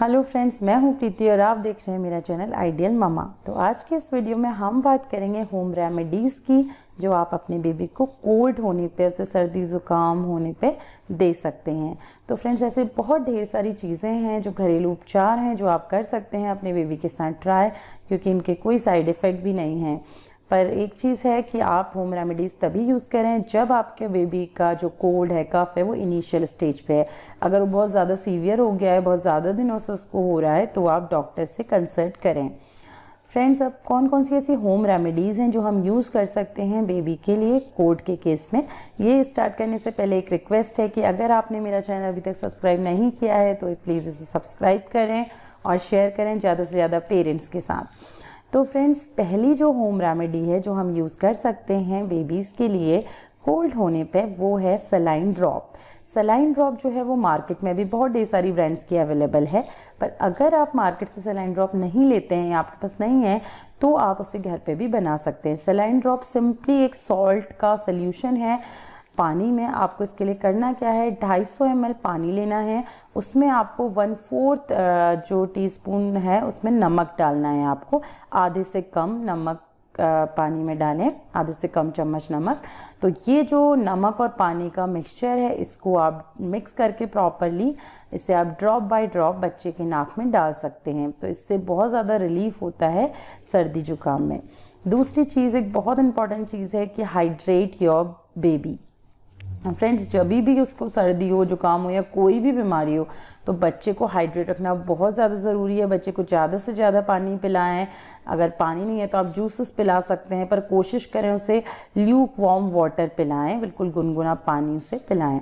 Hello friends, मैं हूं प्रीति और आप देख रहे हैं मेरा चैनल आइडियल ममा। तो आज के इस वीडियो में हम बात करेंगे होम रेमेडीज़ की जो आप अपने बेबी को कोल्ड होने पे, उसे सर्दी ज़ुकाम होने पे दे सकते हैं। तो फ्रेंड्स, ऐसे बहुत ढेर सारी चीज़ें हैं जो घरेलू उपचार हैं जो आप कर सकते हैं अपने बेबी के साथ ट्राई, क्योंकि इनके कोई साइड इफ़ेक्ट भी नहीं हैं। पर एक चीज़ है कि आप होम रेमेडीज़ तभी यूज़ करें जब आपके बेबी का जो कोल्ड है, कफ है, वो इनिशियल स्टेज पे है। अगर वो बहुत ज़्यादा सीवियर हो गया है, बहुत ज़्यादा दिनों से उसको हो रहा है, तो आप डॉक्टर से कंसल्ट करें। फ्रेंड्स, अब कौन कौन सी ऐसी होम रेमेडीज़ हैं जो हम यूज़ कर सकते हैं बेबी के लिए कोल्ड के केस में। ये स्टार्ट करने से पहले एक रिक्वेस्ट है कि अगर आपने मेरा चैनल अभी तक सब्सक्राइब नहीं किया है तो प्लीज़ इसे सब्सक्राइब करें और शेयर करें ज़्यादा से ज़्यादा पेरेंट्स के साथ। तो फ्रेंड्स, पहली जो होम रेमेडी है जो हम यूज़ कर सकते हैं बेबीज़ के लिए कोल्ड होने पे, वो है सलाइन ड्रॉप। सलाइन ड्रॉप जो है वो मार्केट में भी बहुत ढेर सारी ब्रांड्स की अवेलेबल है, पर अगर आप मार्केट से सलाइन ड्रॉप नहीं लेते हैं या आपके पास नहीं है तो आप उसे घर पे भी बना सकते हैं। सलाइन ड्रॉप सिंपली एक सॉल्ट का सोल्यूशन है पानी में। आपको इसके लिए करना क्या है, 250 ml पानी लेना है, उसमें आपको 1/4 जो टीस्पून है उसमें नमक डालना है। आपको आधे से कम नमक पानी में डालें, आधे से कम चम्मच नमक। तो ये जो नमक और पानी का मिक्सचर है, इसको आप मिक्स करके प्रॉपरली इसे आप ड्रॉप बाय ड्रॉप बच्चे के नाक में डाल सकते हैं। तो इससे बहुत ज़्यादा रिलीफ होता है सर्दी जुकाम में। दूसरी चीज़, एक बहुत इंपॉर्टेंट चीज़ है कि हाइड्रेट योर बेबी। फ्रेंड्स, जब भी उसको सर्दी हो, जुकाम हो या कोई भी बीमारी हो, तो बच्चे को हाइड्रेट रखना बहुत ज़्यादा ज़रूरी है। बच्चे को ज़्यादा से ज़्यादा पानी पिलाएं। अगर पानी नहीं है तो आप जूसेस पिला सकते हैं, पर कोशिश करें उसे ल्यूक वार्म वाटर पिलाएं, बिल्कुल गुनगुना पानी उसे पिलाएं।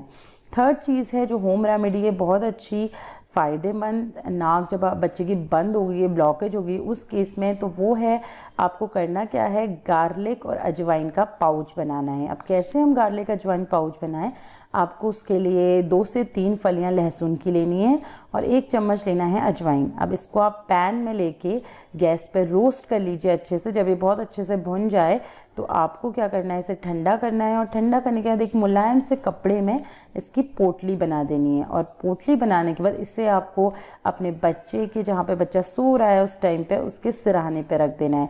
थर्ड चीज़ है जो होम रेमेडी है बहुत अच्छी फ़ायदेमंद, नाक जब बच्चे की बंद हो गई है, ब्लॉकेज हो गई, उस केस में तो वो है, आपको करना क्या है, गार्लिक और अजवाइन का पाउच बनाना है। अब कैसे हम गार्लिक अजवाइन पाउच बनाएं, आपको उसके लिए 2 से 3 फलियां लहसुन की लेनी है और 1 चम्मच लेना है अजवाइन। अब इसको आप पैन में लेके गैस पर रोस्ट कर लीजिए अच्छे से। जब ये बहुत अच्छे से भुन जाए तो आपको क्या करना है, इसे ठंडा करना है और ठंडा करने के बाद एक मुलायम से कपड़े में इसकी पोटली बना देनी है। और पोटली बनाने के बाद इसे आपको अपने बच्चे के, जहाँ पे बच्चा सो रहा है उस टाइम पे, उसके सिरहाने पे रख देना है।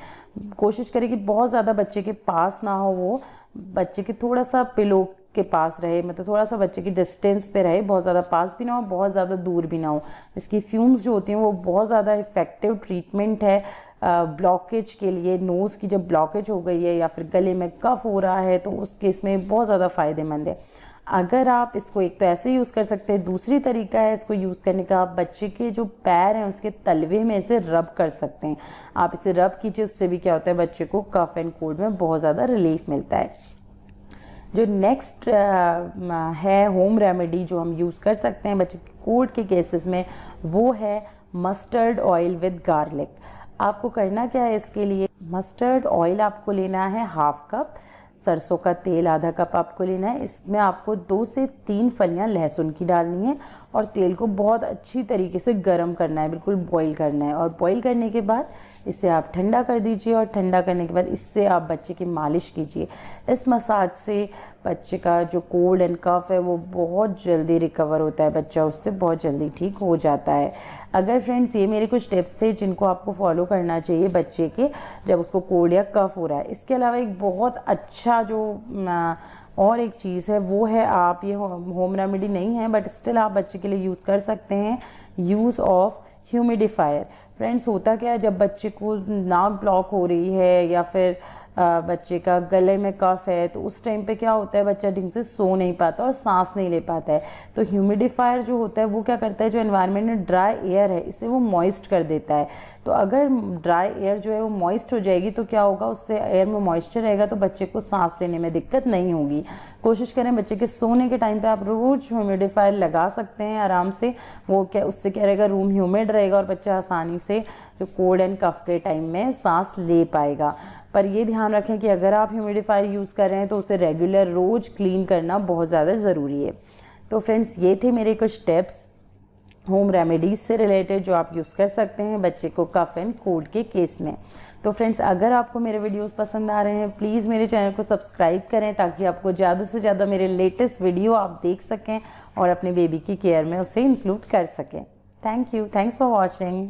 कोशिश करें कि बहुत ज़्यादा बच्चे के पास ना हो, वो बच्चे के थोड़ा सा पिलो के पास रहे, मतलब थोड़ा सा बच्चे की डिस्टेंस पे रहे, बहुत ज़्यादा पास भी ना हो, बहुत ज़्यादा दूर भी ना हो। इसकी फ्यूम्स जो होती हैं वो बहुत ज़्यादा इफ़ेक्टिव ट्रीटमेंट है ब्लॉकेज के लिए। नोज़ की जब ब्लॉकेज हो गई है या फिर गले में कफ हो रहा है तो उस केस में बहुत ज़्यादा फ़ायदेमंद है। अगर आप इसको एक तो ऐसे यूज़ कर सकते हैं, दूसरी तरीका है इसको यूज़ करने का, आप बच्चे के जो पैर हैं उसके तलवे में इसे रब कर सकते हैं। आप इसे रब कीजिए, उससे भी क्या होता है, बच्चे को कफ एंड कोल्ड में बहुत ज़्यादा रिलीफ मिलता है। जो नेक्स्ट है होम रेमेडी जो हम यूज़ कर सकते हैं बच्चे के कोल्ड के केसेस में, वो है मस्टर्ड ऑयल विद गार्लिक। आपको करना क्या है, इसके लिए मस्टर्ड ऑयल आपको लेना है 1/2 कप, सरसों का तेल आधा कप आपको लेना है। इसमें आपको 2 से 3 फलियां लहसुन की डालनी है और तेल को बहुत अच्छी तरीके से गर्म करना है, बिल्कुल बॉईल करना है। और बॉईल करने के बाद इसे आप ठंडा कर दीजिए और ठंडा करने के बाद इससे आप बच्चे की मालिश कीजिए। इस मसाज से बच्चे का जो कोल्ड एंड कफ है वो बहुत जल्दी रिकवर होता है, बच्चा उससे बहुत जल्दी ठीक हो जाता है। अगर फ्रेंड्स, ये मेरे कुछ टिप्स थे जिनको आपको फॉलो करना चाहिए बच्चे के जब उसको कोल्ड या कफ हो रहा है। इसके अलावा एक बहुत अच्छा जो और एक चीज़ है वो है, आप ये होम रेमेडी नहीं है बट स्टिल आप बच्चे के लिए यूज़ कर सकते हैं, यूज़ ऑफ ह्यूमिडिफायर। फ्रेंड्स, होता क्या है, जब बच्चे को नाक ब्लॉक हो रही है या फिर बच्चे का गले में कफ है तो उस टाइम पे क्या होता है, बच्चा ढंग से सो नहीं पाता और सांस नहीं ले पाता है। तो ह्यूमिडिफायर जो होता है वो क्या करता है, जो एनवायरनमेंट में ड्राई एयर है इसे वो मॉइस्ट कर देता है। तो अगर ड्राई एयर जो है वो मॉइस्ट हो जाएगी तो क्या होगा, उससे एयर में मॉइस्चर रहेगा तो बच्चे को सांस लेने में दिक्कत नहीं होगी। कोशिश करें बच्चे के सोने के टाइम पे आप रोज़ ह्यूमिडिफायर लगा सकते हैं आराम से। वो क्या, उससे क्या रहेगा, रूम ह्यूमिड रहेगा और बच्चा आसानी से जो कोल्ड एंड कफ के टाइम में सांस ले पाएगा। पर ये ध्यान रखें कि अगर आप ह्यूमिडिफायर यूज़ कर रहे हैं तो उसे रेगुलर रोज़ क्लीन करना बहुत ज़्यादा ज़रूरी है। तो फ्रेंड्स, ये थे मेरे कुछ टिप्स होम रेमेडीज़ से रिलेटेड जो आप यूज़ कर सकते हैं बच्चे को कफ एंड कोल्ड के केस में। तो फ्रेंड्स, अगर आपको मेरे वीडियोस पसंद आ रहे हैं प्लीज़ मेरे चैनल को सब्सक्राइब करें ताकि आपको ज़्यादा से ज़्यादा मेरे लेटेस्ट वीडियो आप देख सकें और अपने बेबी की केयर में उसे इंक्लूड कर सकें। Thank you, thanks for watching.